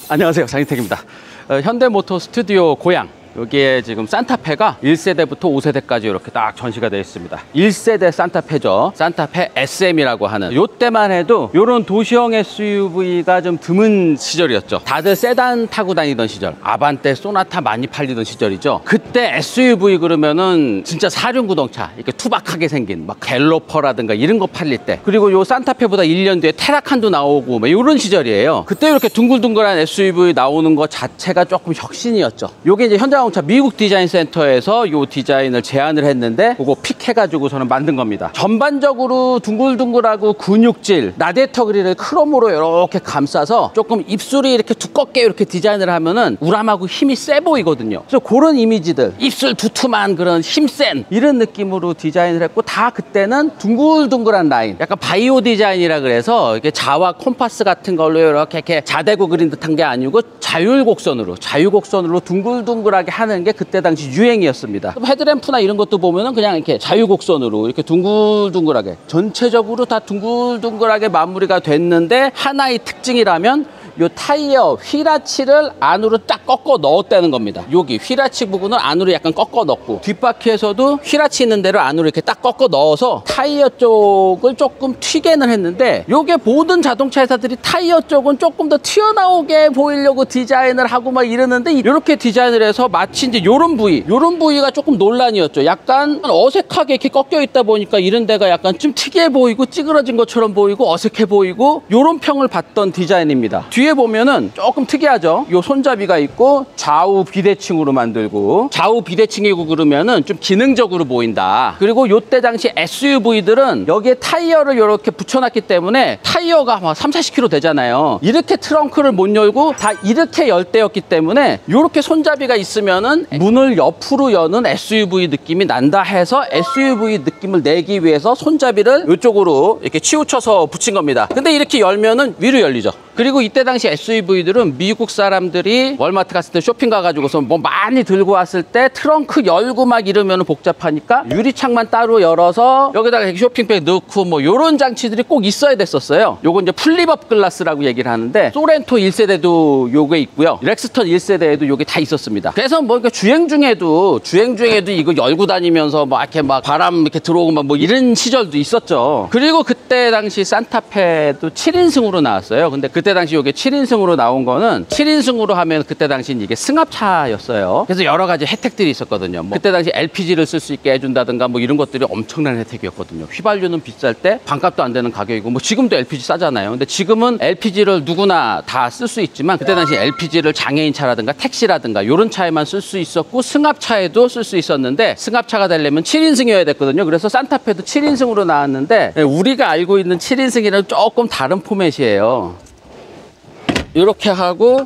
안녕하세요, 장인택입니다. 현대모터 스튜디오 고양, 여기에 지금 산타페가 1세대부터 5세대까지 이렇게 딱 전시가 되어 있습니다. 1세대 산타페죠. 산타페 SM이라고 하는, 요때만 해도 이런 도시형 SUV가 좀 드문 시절이었죠. 다들 세단 타고 다니던 시절, 아반떼, 소나타 많이 팔리던 시절이죠. 그때 SUV 그러면은 진짜 사륜구동차, 이렇게 투박하게 생긴 막 갤로퍼라든가 이런 거 팔릴 때, 그리고 요 산타페보다 1년 뒤에 테라칸도 나오고 막 이런 시절이에요. 그때 이렇게 둥글둥글한 SUV 나오는 거 자체가 조금 혁신이었죠. 요게 이제 현대자동차 미국 디자인 센터에서 요 디자인을 제안을 했는데 그거 픽해가지고 저는 만든 겁니다. 전반적으로 둥글둥글하고 근육질, 라디에이터 그릴을 크롬으로 이렇게 감싸서 조금 입술이 이렇게 두껍게 이렇게 디자인을 하면은 우람하고 힘이 세 보이거든요. 그래서 그런 이미지들, 입술 두툼한 그런 힘센 이런 느낌으로 디자인을 했고, 다 그때는 둥글둥글한 라인, 약간 바이오 디자인이라 그래서 이렇게 자와 콤파스 같은 걸로 이렇게 자대고 그린 듯한 게 아니고 자유곡선으로 둥글둥글하게 하는 게 그때 당시 유행이었습니다. 헤드램프나 이런 것도 보면은 그냥 이렇게 자유곡선으로 이렇게 둥글둥글하게, 전체적으로 다 둥글둥글하게 마무리가 됐는데, 하나의 특징이라면 요 타이어 휠아치를 안으로 딱 꺾어 넣었다는 겁니다. 여기 휠아치 부분을 안으로 약간 꺾어 넣고, 뒷바퀴에서도 휠아치 있는 데를 안으로 이렇게 딱 꺾어 넣어서 타이어 쪽을 조금 튀게는 했는데, 요게 모든 자동차 회사들이 타이어 쪽은 조금 더 튀어나오게 보이려고 디자인을 하고 막 이러는데, 이렇게 디자인을 해서 마치 이제 요런 부위가 조금 논란이었죠. 약간 어색하게 이렇게 꺾여 있다 보니까 이런 데가 약간 좀 특이해 보이고 찌그러진 것처럼 보이고 어색해 보이고, 요런 평을 받던 디자인입니다. 뒤에 보면은 조금 특이하죠. 요 손잡이가 있고 좌우 비대칭으로 만들고, 좌우 비대칭이고 그러면은 좀 기능적으로 보인다. 그리고 요때 당시 SUV들은 여기에 타이어를 이렇게 붙여놨기 때문에 타이어가 막 30-40kg 되잖아요. 이렇게 트렁크를 못 열고 다 이렇게 열 때였기 때문에 요렇게 손잡이가 있으면은 문을 옆으로 여는 SUV 느낌이 난다 해서 SUV 느낌을 내기 위해서 손잡이를 이쪽으로 이렇게 치우쳐서 붙인 겁니다. 근데 이렇게 열면은 위로 열리죠. 그리고 이때 당시 SUV들은 미국 사람들이 월마트 갔을 때 쇼핑 가가지고서 뭐 많이 들고 왔을 때 트렁크 열고 막 이러면 복잡하니까 유리창만 따로 열어서 여기다가 쇼핑백 넣고 뭐 요런 장치들이 꼭 있어야 됐었어요. 요거 이제 플립업 글라스라고 얘기를 하는데, 소렌토 1세대도 요게 있고요, 렉스턴 1세대에도 요게 다 있었습니다. 그래서 뭐 주행 중에도 이거 열고 다니면서 막 이렇게 막 바람 이렇게 들어오고 막 뭐 이런 시절도 있었죠. 그리고 그때 당시 산타페도 7인승으로 나왔어요. 근데 그때 당시 이게 7인승으로 나온 거는, 7인승으로 하면 그때 당시는 이게 승합차였어요. 그래서 여러 가지 혜택들이 있었거든요. 뭐 그때 당시 LPG를 쓸 수 있게 해준다든가 뭐 이런 것들이 엄청난 혜택이었거든요. 휘발유는 비쌀 때 반값도 안 되는 가격이고, 뭐 지금도 LPG 싸잖아요. 근데 지금은 LPG를 누구나 다 쓸 수 있지만, 그때 당시 LPG를 장애인 차라든가 택시라든가 이런 차에만 쓸 수 있었고, 승합차에도 쓸 수 있었는데, 승합차가 되려면 7인승이어야 됐거든요. 그래서 산타페도 7인승으로 나왔는데, 우리가 알고 있는 7인승이랑 조금 다른 포맷이에요. 이렇게 하고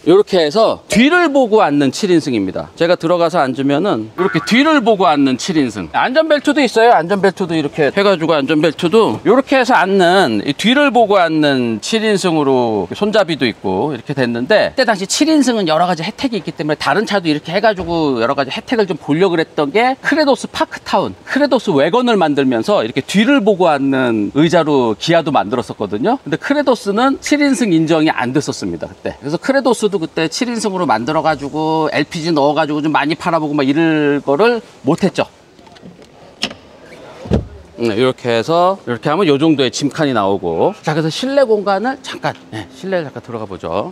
이렇게 해서 뒤를 보고 앉는 7인승입니다. 제가 들어가서 앉으면은 이렇게 뒤를 보고 앉는 7인승. 안전벨트도 있어요. 안전벨트도 이렇게 해가지고, 안전벨트도 이렇게 해서 앉는, 뒤를 보고 앉는 7인승으로 손잡이도 있고 이렇게 됐는데, 그때 당시 7인승은 여러 가지 혜택이 있기 때문에 다른 차도 이렇게 해가지고 여러 가지 혜택을 좀 보려고 그랬던 게, 크레도스 파크타운, 크레도스 외건을 만들면서 이렇게 뒤를 보고 앉는 의자로 기아도 만들었었거든요. 근데 크레도스는 7인승 인정이 안 됐었습니다, 그때. 그래서 크레도스도 그때 7인승으로 만들어가지고 LPG 넣어가지고 좀 많이 팔아보고 막 이럴 거를 못했죠. 이렇게 해서 이렇게 하면 요 정도의 짐칸이 나오고. 자, 그래서 실내 공간을 잠깐, 실내에 잠깐 들어가 보죠.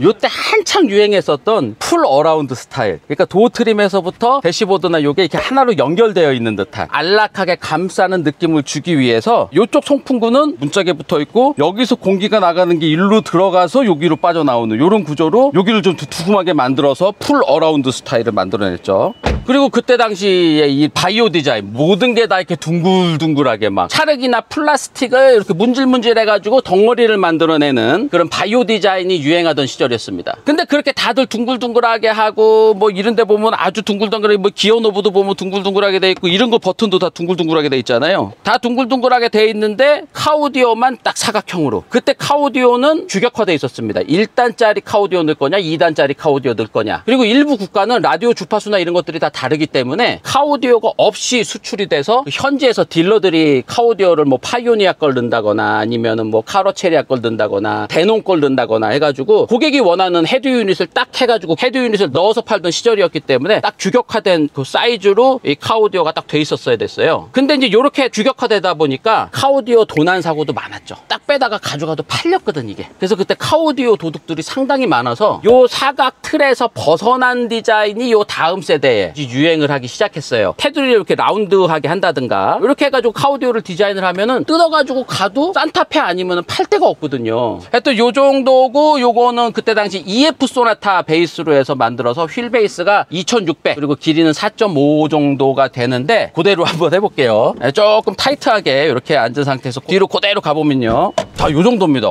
요때 한창 유행했었던 풀 어라운드 스타일, 그러니까 도어 트림에서부터 대시보드나 요게 이렇게 하나로 연결되어 있는 듯한 안락하게 감싸는 느낌을 주기 위해서, 요쪽 송풍구는 문짝에 붙어 있고 여기서 공기가 나가는 게 일로 들어가서 여기로 빠져나오는 요런 구조로 여기를 좀 두툼하게 만들어서 풀 어라운드 스타일을 만들어냈죠. 그리고 그때 당시에 이 바이오 디자인, 모든 게 다 이렇게 둥글둥글하게 막 찰흙이나 플라스틱을 이렇게 문질문질 해가지고 덩어리를 만들어내는 그런 바이오 디자인이 유행하던 시절이 시절이었습니다. 근데 그렇게 다들 둥글둥글하게 하고 뭐 이런 데 보면 아주 둥글둥글하게 뭐 기어 노브도 보면 둥글둥글하게 돼 있고 이런 거 버튼도 다 둥글둥글하게 돼 있잖아요. 다 둥글둥글하게 돼 있는데 카오디오만 딱 사각형으로. 그때 카오디오는 규격화돼 있었습니다. 1단짜리 카오디오 넣을 거냐 2단짜리 카오디오 넣을 거냐. 그리고 일부 국가는 라디오 주파수나 이런 것들이 다 다르기 때문에 카오디오가 없이 수출이 돼서 현지에서 딜러들이 카오디오를 뭐 파이오니아 걸 넣는다거나 아니면은 뭐 카로체리아 걸 넣는다거나 데논 걸 넣는다거나 해가지고 고객이 원하는 헤드 유닛을 딱 해가지고 헤드 유닛을 넣어서 팔던 시절이었기 때문에 딱 규격화된 그 사이즈로 이 카오디오가 딱 돼 있었어야 됐어요. 근데 이제 이렇게 규격화되다 보니까 카오디오 도난 사고도 많았죠. 딱 빼다가 가져가도 팔렸거든 이게. 그래서 그때 카오디오 도둑들이 상당히 많아서 요 사각 틀에서 벗어난 디자인이 요 다음 세대에 유행을 하기 시작했어요. 테두리를 이렇게 라운드하게 한다든가 이렇게 해가지고 카오디오를 디자인을 하면은 뜯어가지고 가도 산타페 아니면은 팔 데가 없거든요. 하여튼 요 정도고 요거는 그때 당시 EF 소나타 베이스로 해서 만들어서 휠 베이스가 2600 그리고 길이는 4.5 정도가 되는데 그대로 한번 해볼게요. 조금 타이트하게 이렇게 앉은 상태에서 뒤로 그대로 가보면요. 자, 요 정도입니다.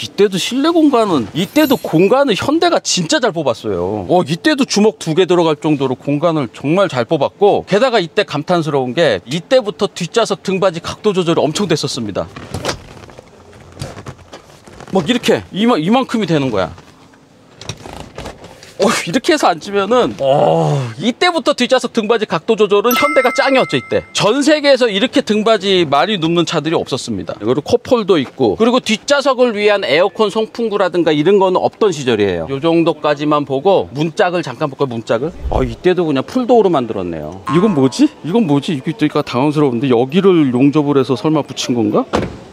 이때도 실내 공간은 이때도 공간을 현대가 진짜 잘 뽑았어요. 이때도 주먹 2개 들어갈 정도로 공간을 정말 잘 뽑았고 게다가 이때 감탄스러운 게 이때부터 뒷좌석 등받이 각도 조절이 엄청 됐었습니다. 막 이렇게 이만큼이 되는 거야. 이렇게 해서 앉으면은 이때부터 뒷좌석 등받이 각도 조절은 현대가 짱이었죠. 이때 전 세계에서 이렇게 등받이 많이 눕는 차들이 없었습니다. 그리고 컵홀더 있고 그리고 뒷좌석을 위한 에어컨 송풍구라든가 이런 거는 없던 시절이에요. 요 정도까지만 보고 문짝을 잠깐 볼까요? 문짝을 이때도 그냥 풀도어로 만들었네요. 이건 뭐지? 이게 또 당황스러운데 여기를 용접을 해서 설마 붙인 건가?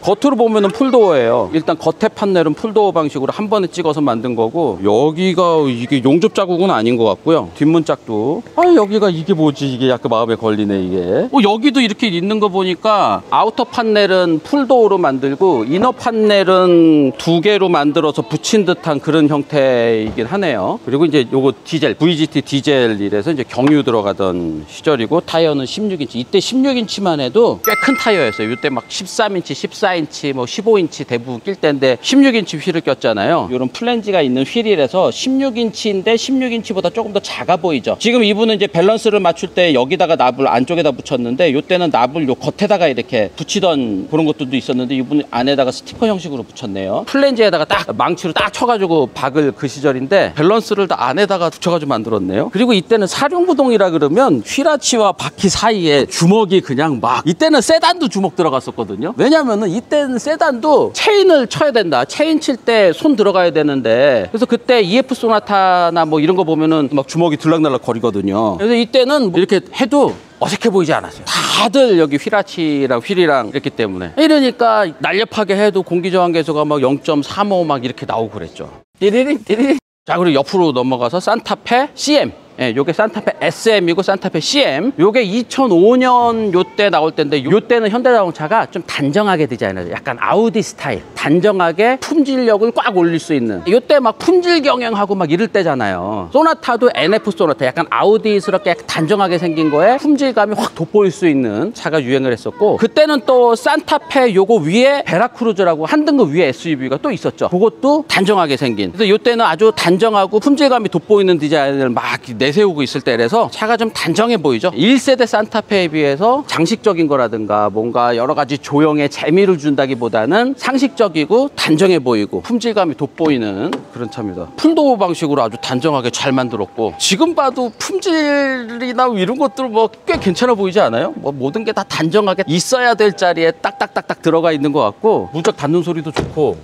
겉으로 보면은 풀도어예요. 일단 겉에 판넬은 풀도어 방식으로 한 번에 찍어서 만든 거고 여기가 이게 용접 자국은 아닌 것 같고요. 뒷문짝도 여기가 이게 뭐지? 이게 약간 마음에 걸리네 이게. 여기도 이렇게 있는 거 보니까 아우터 판넬은 풀도어로 만들고 이너 판넬은 2개로 만들어서 붙인 듯한 그런 형태이긴 하네요. 그리고 이제 요거 디젤 VGT 디젤이라서 이제 경유 들어가던 시절이고 타이어는 16인치. 이때 16인치만 해도 꽤 큰 타이어였어요. 이때 막 13인치, 14인치, 뭐 15인치 대부분 낄 때인데 16인치 휠을 꼈잖아요. 이런 플랜지가 있는 휠이라서 16인치인데 16인치보다 조금 더 작아 보이죠. 지금 이분은 이제 밸런스를 맞출 때 여기다가 납을 안쪽에다 붙였는데 이때는 납을 요 겉에다가 이렇게 붙이던 그런 것들도 있었는데 이분은 안에다가 스티커 형식으로 붙였네요. 플랜지에다가 딱 망치로 딱 쳐가지고 박을 그 시절인데 밸런스를 다 안에다가 붙여가지고 만들었네요. 그리고 이때는 사륜구동이라 그러면 휠아치와 바퀴 사이에 주먹이 그냥 막 이때는 세단도 주먹 들어갔었거든요. 왜냐면은 이때는 세단도 체인을 쳐야 된다. 체인 칠 때 손 들어가야 되는데 그래서 그때 EF 소나타나 뭐 이런 거 보면은 막 주먹이 들락날락 거리거든요. 그래서 이때는 이렇게 해도 어색해 보이지 않았어요. 다들 여기 휠아치랑 휠이랑 이랬기 때문에 이러니까 날렵하게 해도 공기저항계수가 막 0.35 막 이렇게 나오고 그랬죠. 띠리링 띠리링. 자, 그리고 옆으로 넘어가서 산타페 CM. 요게 산타페 SM이고 산타페 CM. 요게 2005년 요때 나올 때인데 요때는 현대자동차가 좀 단정하게 디자인해요. 약간 아우디 스타일. 단정하게 품질력을 꽉 올릴 수 있는. 요때 막 품질 경영하고 막 이럴 때잖아요. 소나타도 NF 소나타 약간 아우디스럽게 단정하게 생긴 거에 품질감이 확 돋보일 수 있는 차가 유행을 했었고 그때는 또 산타페 요거 위에 베라크루즈라고 한 등급 위에 SUV가 또 있었죠. 그것도 단정하게 생긴. 그래서 요때는 아주 단정하고 품질감이 돋보이는 디자인을 막 내세우고 있을 때라서 차가 좀 단정해 보이죠. 1세대 산타페에 비해서 장식적인 거라든가 뭔가 여러 가지 조형에 재미를 준다기보다는 상식적이고 단정해 보이고 품질감이 돋보이는 그런 차입니다. 풀도어 방식으로 아주 단정하게 잘 만들었고 지금 봐도 품질이나 이런 것들 뭐 꽤 괜찮아 보이지 않아요? 뭐 모든 게 다 단정하게 있어야 될 자리에 딱딱딱딱 들어가 있는 것 같고 문짝 닫는 소리도 좋고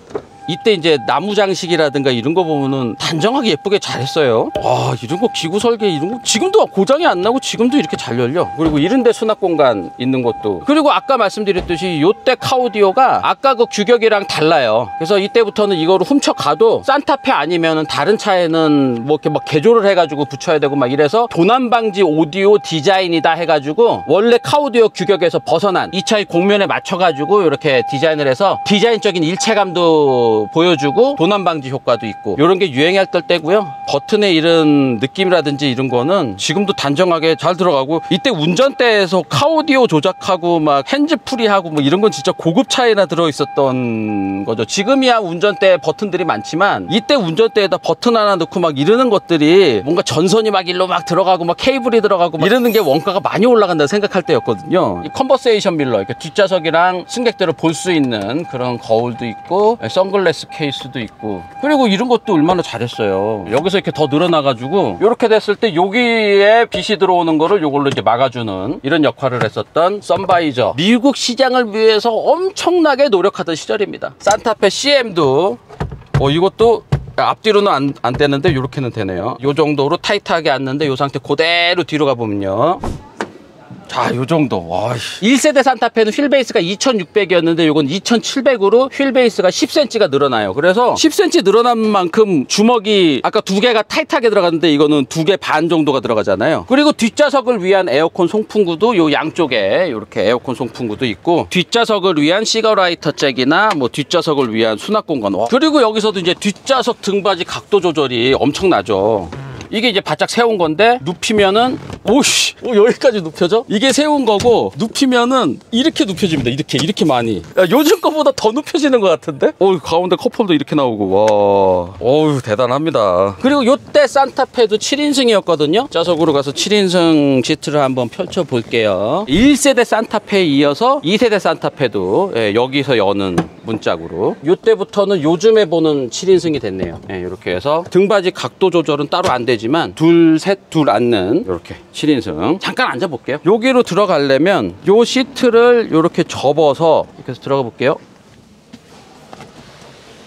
이때 이제 나무 장식이라든가 이런 거 보면은 단정하게 예쁘게 잘했어요. 이런 거 기구 설계 이런 거 지금도 고장이 안 나고 지금도 이렇게 잘 열려. 그리고 이런 데 수납 공간 있는 것도. 그리고 아까 말씀드렸듯이 요때 카오디오가 아까 그 규격이랑 달라요. 그래서 이때부터는 이거를 훔쳐가도 산타페 아니면은 다른 차에는 뭐 이렇게 막 개조를 해가지고 붙여야 되고 막 이래서 도난 방지 오디오 디자인이다 해가지고 원래 카오디오 규격에서 벗어난 이 차의 곡면에 맞춰가지고 이렇게 디자인을 해서 디자인적인 일체감도 효과도 보여주고 도난 방지 효과도 있고 이런 게 유행했던 때고요. 버튼의 이런 느낌이라든지 이런 거는 지금도 단정하게 잘 들어가고, 이때 운전대에서 카오디오 조작하고 막 핸즈프리하고 뭐 이런 건 진짜 고급 차에나 들어있었던 거죠. 지금이야 운전대 버튼들이 많지만 이때 운전대에다 버튼 하나 넣고 막 이러는 것들이 뭔가 전선이 막 일로 막 들어가고 막 케이블이 들어가고 막 이러는 게 원가가 많이 올라간다 생각할 때였거든요. 이 컨버세이션 밀러, 이렇게 뒷좌석이랑 승객들을 볼 수 있는 그런 거울도 있고 선글라스 케이스도 있고, 그리고 이런 것도 얼마나 잘했어요. 여기서 이렇게 더 늘어나가지고 이렇게 됐을 때 여기에 빛이 들어오는 거를 이걸로 이제 막아주는 이런 역할을 했었던 선바이저. 미국 시장을 위해서 엄청나게 노력하던 시절입니다. 산타페 CM도 이것도 앞뒤로는 안 되는데 이렇게는 되네요. 이 정도로 타이트하게 앉는데 이 상태 그대로 뒤로 가보면요. 자, 요 정도. 와, 1세대 산타페는 휠베이스가 2600이었는데 요건 2700으로 휠베이스가 10cm가 늘어나요. 그래서 10cm 늘어난 만큼 주먹이 아까 두 개가 타이트하게 들어갔는데 이거는 2개 반 정도가 들어가잖아요. 그리고 뒷좌석을 위한 에어컨 송풍구도 요 양쪽에 이렇게 에어컨 송풍구도 있고, 뒷좌석을 위한 시거라이터 잭이나 뭐 뒷좌석을 위한 수납 공간. 그리고 여기서도 이제 뒷좌석 등받이 각도 조절이 엄청나죠. 이게 이제 바짝 세운 건데 눕히면은 오씨, 여기까지 눕혀져? 이게 세운 거고 눕히면은 이렇게 눕혀집니다. 이렇게 많이. 야, 요즘 거보다 더 눕혀지는 것 같은데? 가운데 컵홀더 이렇게 나오고. 와, 어우 대단합니다. 그리고 요때 산타페도 7인승이었거든요. 좌석으로 가서 7인승 시트를 한번 펼쳐 볼게요. 1세대 산타페에 이어서 2세대 산타페도 여기서 여는 문짝으로, 요때부터는 요즘에 보는 7인승이 됐네요. 이렇게 해서 등받이 각도 조절은 따로 안 되지만 둘 앉는 이렇게 7인승. 잠깐 앉아 볼게요. 여기로 들어가려면 요 시트를 이렇게 접어서 이렇게 해서 들어가 볼게요.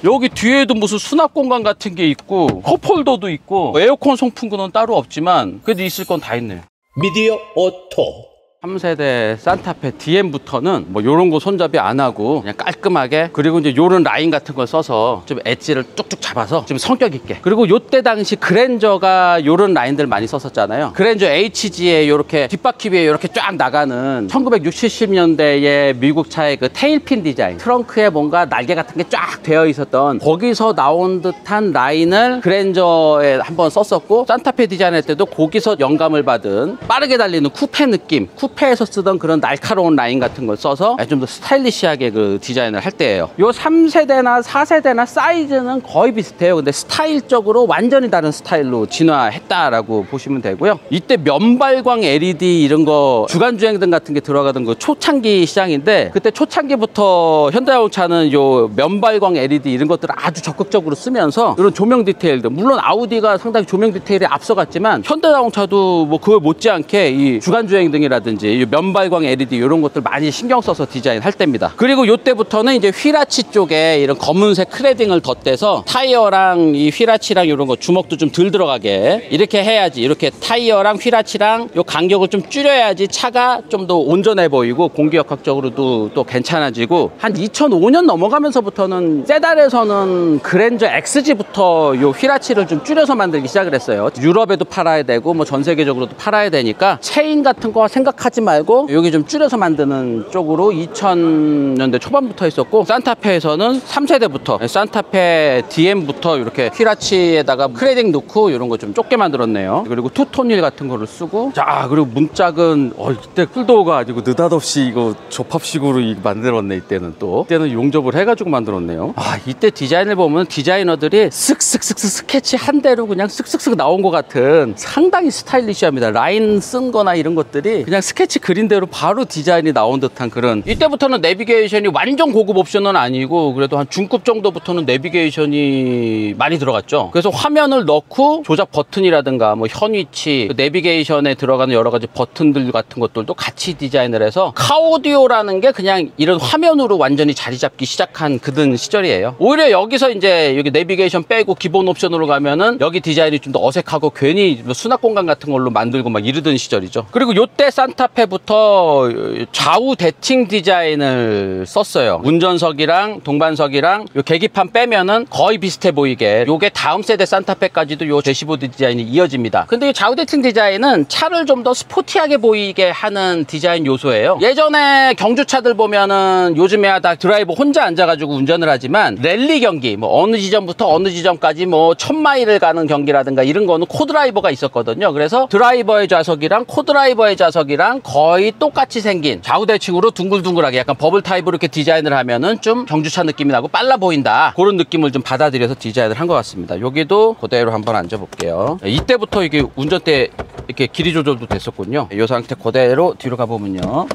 여기 뒤에도 무슨 수납 공간 같은 게 있고 컵홀더도 있고 에어컨 송풍구는 따로 없지만 그래도 있을 건 다 있네요. 미디어 오토. 3세대 산타페 DM부터는 뭐 요런 거 손잡이 안 하고 그냥 깔끔하게, 그리고 이제 요런 라인 같은 걸 써서 좀 엣지를 뚝뚝 잡아서 좀 성격 있게. 그리고 요때 당시 그랜저가 요런 라인들 많이 썼었잖아요. 그랜저 HG에 요렇게 뒷바퀴 위에 요렇게 쫙 나가는 1960, 70년대의 미국 차의 그 테일핀 디자인, 트렁크에 뭔가 날개 같은 게 쫙 되어 있었던 거기서 나온 듯한 라인을 그랜저에 한번 썼었고, 산타페 디자인할 때도 거기서 영감을 받은 빠르게 달리는 쿠페 느낌, 쿠페에서 쓰던 그런 날카로운 라인 같은 걸 써서 좀 더 스타일리시하게 그 디자인을 할 때예요. 요 3세대나 4세대나 사이즈는 거의 비슷해요. 근데 스타일적으로 완전히 다른 스타일로 진화했다라고 보시면 되고요. 이때 면발광 LED 이런 거 주간주행등 같은 게 들어가던 그 초창기 시장인데, 그때 초창기부터 현대자동차는 요 면발광 LED 이런 것들을 아주 적극적으로 쓰면서 이런 조명 디테일들, 물론 아우디가 상당히 조명 디테일에 앞서갔지만 현대자동차도 뭐 그걸 못지않게 이 주간주행등이라든지 이 면발광 LED 이런 것들 많이 신경 써서 디자인할 때입니다. 그리고 요때부터는 이제 휠아치 쪽에 이런 검은색 크레딩을 덧대서 타이어랑 이 휠아치랑 이런 거 주먹도 좀 덜 들어가게 이렇게 해야지, 이렇게 타이어랑 휠아치랑 요 간격을 좀 줄여야지 차가 좀 더 온전해 보이고 공기역학적으로도 또 괜찮아지고, 한 2005년 넘어가면서부터는 세단에서는 그랜저 XG부터 요 휠아치를 좀 줄여서 만들기 시작을 했어요. 유럽에도 팔아야 되고 뭐 전 세계적으로도 팔아야 되니까 체인 같은 거 생각하지 말고 여기 좀 줄여서 만드는 쪽으로 2000년대 초반부터 했었고, 산타페에서는 3세대부터 산타페 DM부터 이렇게 휠아치에다가 크레딩 넣고 이런 거 좀 좁게 만들었네요. 그리고 투톤휠 같은 거를 쓰고, 자, 그리고 문짝은 이때 풀도어가 아니고 느닷없이 이거 접합식으로 만들었네. 이때는 용접을 해가지고 만들었네요. 이때 디자인을 보면 디자이너들이 쓱쓱쓱쓱 스케치 한 대로 그냥 쓱쓱쓱 나온 것 같은 상당히 스타일리시합니다. 라인 쓴 거나 이런 것들이 그냥 스케치 그린 대로 바로 디자인이 나온 듯한 그런. 이때부터는 내비게이션이 완전 고급 옵션은 아니고 그래도 한 중급 정도부터는 내비게이션이 많이 들어갔죠. 그래서 화면을 넣고 조작 버튼이라든가 뭐 현위치, 내비게이션에 들어가는 여러 가지 버튼들 같은 것들도 같이 디자인을 해서 카오디오라는 게 그냥 이런 화면으로 완전히 자리 잡기 시작한 그런 시절이에요. 오히려 여기서 이제 여기 내비게이션 빼고 기본 옵션으로 가면은 여기 디자인이 좀 더 어색하고 괜히 수납 공간 같은 걸로 만들고 막 이러던 시절이죠. 그리고 요때 산타 산타페부터 좌우 대칭 디자인을 썼어요. 운전석이랑 동반석이랑 요 계기판 빼면은 거의 비슷해 보이게, 요게 다음 세대 산타페까지도 요 대시보드 디자인이 이어집니다. 근데 이 좌우 대칭 디자인은 차를 좀 더 스포티하게 보이게 하는 디자인 요소예요. 예전에 경주차들 보면은 요즘에야 다 드라이버 혼자 앉아가지고 운전을 하지만 랠리 경기, 뭐 어느 지점부터 어느 지점까지 뭐 1000마일을 가는 경기라든가 이런 거는 코드라이버가 있었거든요. 그래서 드라이버의 좌석이랑 코드라이버의 좌석이랑 거의 똑같이 생긴 좌우 대칭으로 둥글둥글하게 약간 버블 타입으로 이렇게 디자인을 하면은 좀 경주차 느낌이 나고 빨라 보인다, 그런 느낌을 좀 받아들여서 디자인을 한 것 같습니다. 여기도 그대로 한번 앉아볼게요. 이때부터 이게 운전대 이렇게 길이 조절도 됐었군요. 이 상태 그대로 뒤로 가보면요.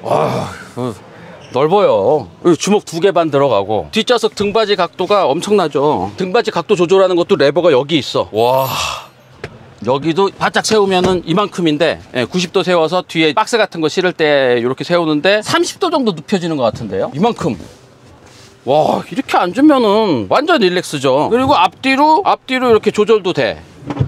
와, 넓어요. 주먹 2개 반 들어가고, 뒷좌석 등받이 각도가 엄청나죠. 등받이 각도 조절하는 것도 레버가 여기 있어. 와, 여기도 바짝 세우면은 이만큼인데, 90도 세워서 뒤에 박스 같은 거 실을 때 이렇게 세우는데 30도 정도 눕혀지는 것 같은데요. 이만큼. 와, 이렇게 앉으면은 완전 릴렉스죠. 그리고 앞뒤로 이렇게 조절도 돼.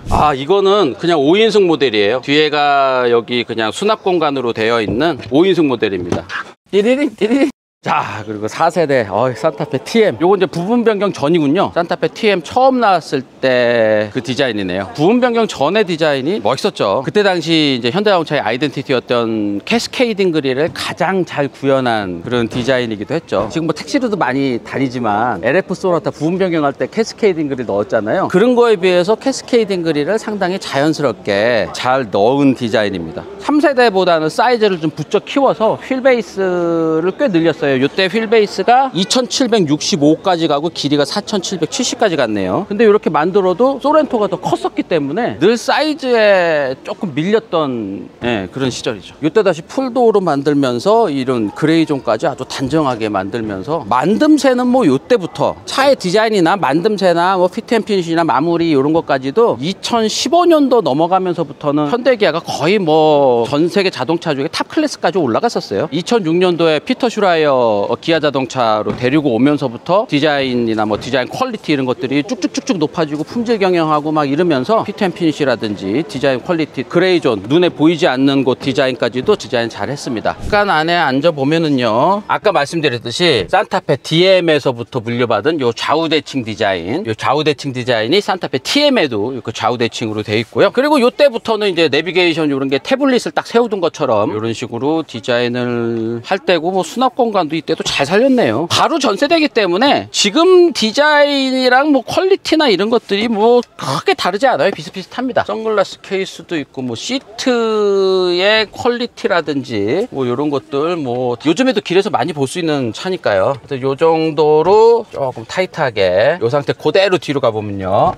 아, 이거는 그냥 5인승 모델이에요. 뒤에가 여기 그냥 수납 공간으로 되어 있는 5인승 모델입니다. 띠리링 띠리링. 자, 그리고 4세대 산타페 TM, 요거 이제 부분 변경 전이군요. 산타페 TM 처음 나왔을 때 그 디자인이네요. 부분 변경 전의 디자인이 멋있었죠. 그때 당시 이제 현대자동차의 아이덴티티였던 캐스케이딩 그릴을 가장 잘 구현한 그런 디자인이기도 했죠. 지금 뭐 택시로도 많이 다니지만 LF 소나타 부분 변경할 때 캐스케이딩 그릴 넣었잖아요. 그런 거에 비해서 캐스케이딩 그릴을 상당히 자연스럽게 잘 넣은 디자인입니다. 3세대보다는 사이즈를 좀 부쩍 키워서 휠 베이스를 꽤 늘렸어요. 이때 휠 베이스가 2765까지 가고 길이가 4770까지 갔네요. 근데 이렇게 만들어도 소렌토가 더 컸었기 때문에 늘 사이즈에 조금 밀렸던 그런 시절이죠. 이때 다시 풀도어로 만들면서 이런 그레이존까지 아주 단정하게 만들면서, 만듦새는 뭐 이때부터 차의 디자인이나 만듦새나 뭐 피트앤피니시나 마무리 이런 것까지도 2015년도 넘어가면서부터는 현대기아가 거의 뭐 전 세계 자동차 중에 탑 클래스까지 올라갔었어요. 2006년도에 피터 슈라이어 기아 자동차로 데리고 오면서부터 디자인이나 뭐 디자인 퀄리티 이런 것들이 쭉쭉쭉쭉 높아지고 품질 경영하고 막 이러면서 피트앤피니시라든지 디자인 퀄리티, 그레이존, 눈에 보이지 않는 곳 디자인까지도 디자인 잘 했습니다. 약간 안에 앉아보면은요, 아까 말씀드렸듯이 산타페 DM에서부터 물려받은 요 좌우 대칭 디자인, 요 좌우 대칭 디자인이 산타페 TM에도 그 좌우 대칭으로 돼 있고요. 그리고 요때부터는 이제 내비게이션 이런 게 태블릿을 딱 세우던 것처럼 이런 식으로 디자인을 할 때고, 뭐 수납 공간도 이때도 잘 살렸네요. 바로 전세대이기 때문에 지금 디자인이랑 뭐 퀄리티나 이런 것들이 뭐 크게 다르지 않아요. 비슷비슷합니다. 선글라스 케이스도 있고, 뭐 시트의 퀄리티라든지 뭐 이런 것들 뭐 요즘에도 길에서 많이 볼 수 있는 차니까요. 그래서 요 정도로 조금 타이트하게, 요 상태 그대로 뒤로 가보면요.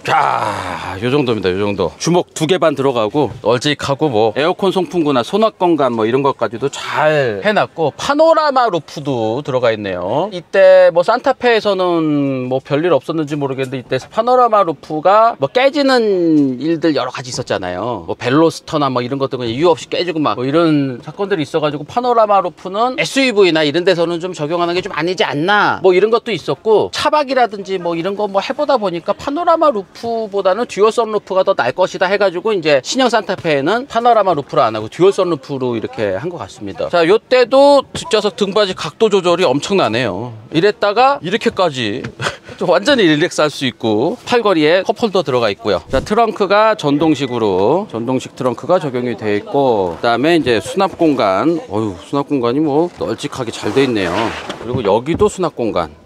자, 요 정도입니다. 요 정도. 주먹 2개 반 들어가고 널찍하고, 뭐 에어컨 송풍구나 소납 공간 뭐 이런 것까지도 잘 해놨고, 파노라마 루프도 들어가 있네요. 이때 뭐 산타페에서는 뭐 별일 없었는지 모르겠는데, 이때 파노라마 루프가 뭐 깨지는 일들 여러 가지 있었잖아요. 뭐 벨로스터나 뭐 이런 것들 그냥 이유 없이 깨지고 막 뭐 이런 사건들이 있어가지고, 파노라마 루프는 SUV나 이런 데서는 좀 적용하는 게 좀 아니지 않나 뭐 이런 것도 있었고, 차박이라든지 뭐 이런 거 뭐 해보다 보니까 파노라마 루프보다는 듀얼 선루프가 더 날 것이다 해가지고, 이제 신형 산타페에는 파노라마 루프를 안 하고 듀얼 선루프로 이렇게 한 것 같습니다. 자, 요때도 뒷좌석 등받이 각도 조절이 엄청나네요. 이랬다가 이렇게까지 완전히 릴렉스 할 수 있고, 팔걸이에 컵홀더 들어가 있고요. 자, 트렁크가 전동식으로, 전동식 트렁크가 적용이 되어 있고, 그 다음에 이제 수납 공간, 수납 공간이 뭐 널찍하게 잘 되어 있네요. 그리고 여기도 수납 공간.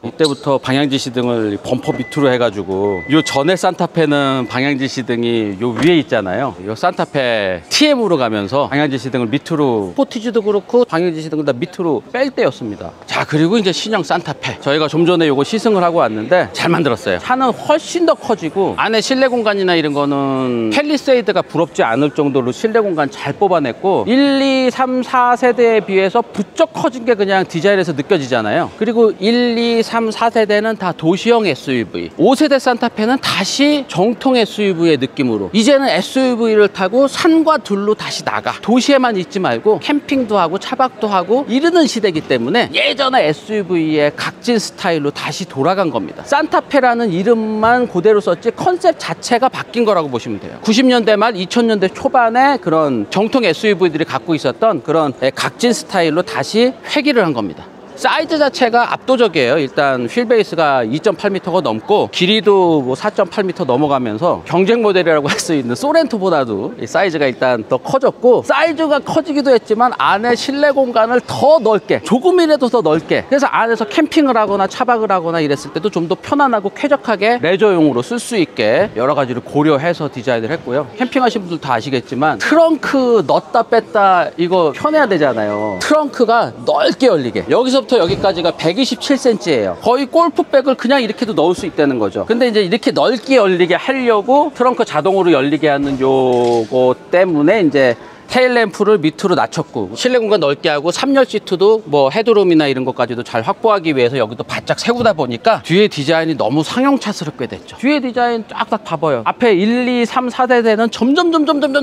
이때부터 방향지시등을 범퍼 밑으로 해가지고, 요 전에 산타페는 방향지시등이 요 위에 있잖아요. 요 산타페 TM으로 가면서 방향지시등을 밑으로, 포티지도 그렇고 방향지시등을 다 밑으로 뺄 때였습니다. 자, 그리고 이제 신형 산타페, 저희가 좀 전에 요거 시승을 하고 왔는데 잘 만들었어요. 차는 훨씬 더 커지고, 안에 실내 공간이나 이런 거는 팰리세이드가 부럽지 않을 정도로 실내 공간 잘 뽑아냈고, 1, 2, 3, 4세대에 비해서 부쩍 커진 게 그냥 디자인에서 느껴지잖아요. 그리고 1, 2, 3, 3, 4세대는 다 도시형 SUV, 5세대 산타페는 다시 정통 SUV의 느낌으로 이제는 SUV를 타고 산과 들로 다시 나가, 도시에만 있지 말고 캠핑도 하고 차박도 하고 이러는 시대이기 때문에 예전의 SUV의 각진 스타일로 다시 돌아간 겁니다. 산타페라는 이름만 그대로 썼지 컨셉 자체가 바뀐 거라고 보시면 돼요. 90년대 말 2000년대 초반에 그런 정통 SUV들이 갖고 있었던 그런 각진 스타일로 다시 회귀를 한 겁니다. 사이즈 자체가 압도적이에요. 일단 휠베이스가 2.8m가 넘고 길이도 뭐 4.8m 넘어가면서 경쟁 모델이라고 할 수 있는 소렌토보다도 이 사이즈가 일단 더 커졌고, 사이즈가 커지기도 했지만 안에 실내 공간을 더 넓게, 조금이라도 더 넓게, 그래서 안에서 캠핑을 하거나 차박을 하거나 이랬을 때도 좀 더 편안하고 쾌적하게 레저용으로 쓸 수 있게 여러 가지를 고려해서 디자인을 했고요. 캠핑하신 분들 다 아시겠지만 트렁크 넣었다 뺐다 이거 편해야 되잖아요. 트렁크가 넓게 열리게, 여기서부터 여기까지가 127cm예요. 거의 골프백을 그냥 이렇게도 넣을 수 있다는 거죠. 근데 이제 이렇게 넓게 열리게 하려고 트렁크 자동으로 열리게 하는 요거 때문에 이제 테일램프를 밑으로 낮췄고, 실내 공간 넓게 하고 3열 시트도 뭐 헤드룸이나 이런 것까지도 잘 확보하기 위해서 여기도 바짝 세우다 보니까 뒤에 디자인이 너무 상용차스럽게 됐죠. 뒤에 디자인 쫙쫙 봐봐요. 앞에 1, 2, 3, 4세대는 점점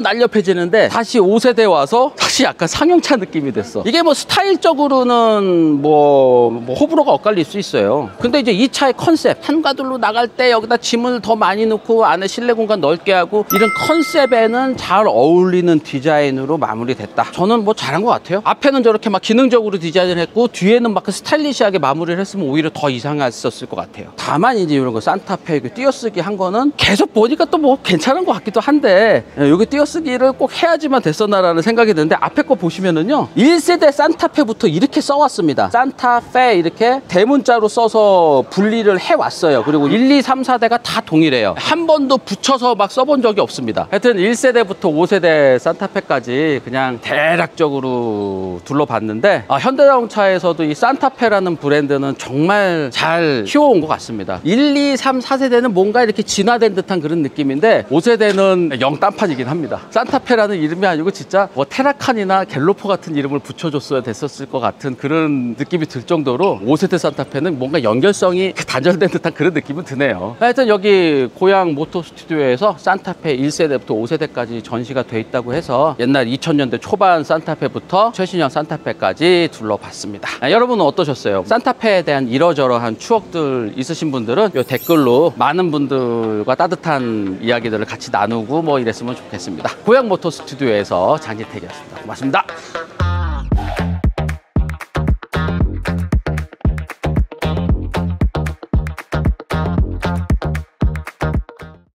날렵해지는데 다시 5세대 와서 다시 약간 상용차 느낌이 됐어. 이게 뭐 스타일적으로는 뭐 호불호가 엇갈릴 수 있어요. 근데 이제 이 차의 컨셉, 한가들로 나갈 때 여기다 짐을 더 많이 넣고 안에 실내 공간 넓게 하고 이런 컨셉에는 잘 어울리는 디자인 으로 마무리됐다. 저는 뭐 잘한 것 같아요. 앞에는 저렇게 막 기능적으로 디자인을 했고 뒤에는 막 스타일리시하게 마무리를 했으면 오히려 더 이상했었을 것 같아요. 다만 이제 이런 거 산타페 띄어쓰기 한 거는 계속 보니까 또 뭐 괜찮은 것 같기도 한데, 여기 띄어쓰기를 꼭 해야지만 됐었나라는 생각이 드는데, 앞에 거 보시면은요 1세대 산타페부터 이렇게 써왔습니다. 산타페 이렇게 대문자로 써서 분리를 해왔어요. 그리고 1, 2, 3, 4대가 다 동일해요. 한 번도 붙여서 막 써본 적이 없습니다. 하여튼 1세대부터 5세대 산타페까지 그냥 대략적으로 둘러봤는데, 현대자동차에서도 이 산타페라는 브랜드는 정말 잘 키워온 것 같습니다. 1, 2, 3, 4세대는 뭔가 이렇게 진화된 듯한 그런 느낌인데 5세대는 영 딴판이긴 합니다. 산타페라는 이름이 아니고 진짜 뭐 테라칸이나 갤로퍼 같은 이름을 붙여줬어야 됐었을 것 같은 그런 느낌이 들 정도로 5세대 산타페는 뭔가 연결성이 단절된 듯한 그런 느낌은 드네요. 하여튼 여기 고양 모터 스튜디오에서 산타페 1세대부터 5세대까지 전시가 돼 있다고 해서 옛날 2000년대 초반 산타페부터 최신형 산타페까지 둘러봤습니다. 여러분은 어떠셨어요? 산타페에 대한 이러저러한 추억들 있으신 분들은 요 댓글로 많은 분들과 따뜻한 이야기들을 같이 나누고 뭐 이랬으면 좋겠습니다. 고양 모터 스튜디오에서 장지택이었습니다. 고맙습니다.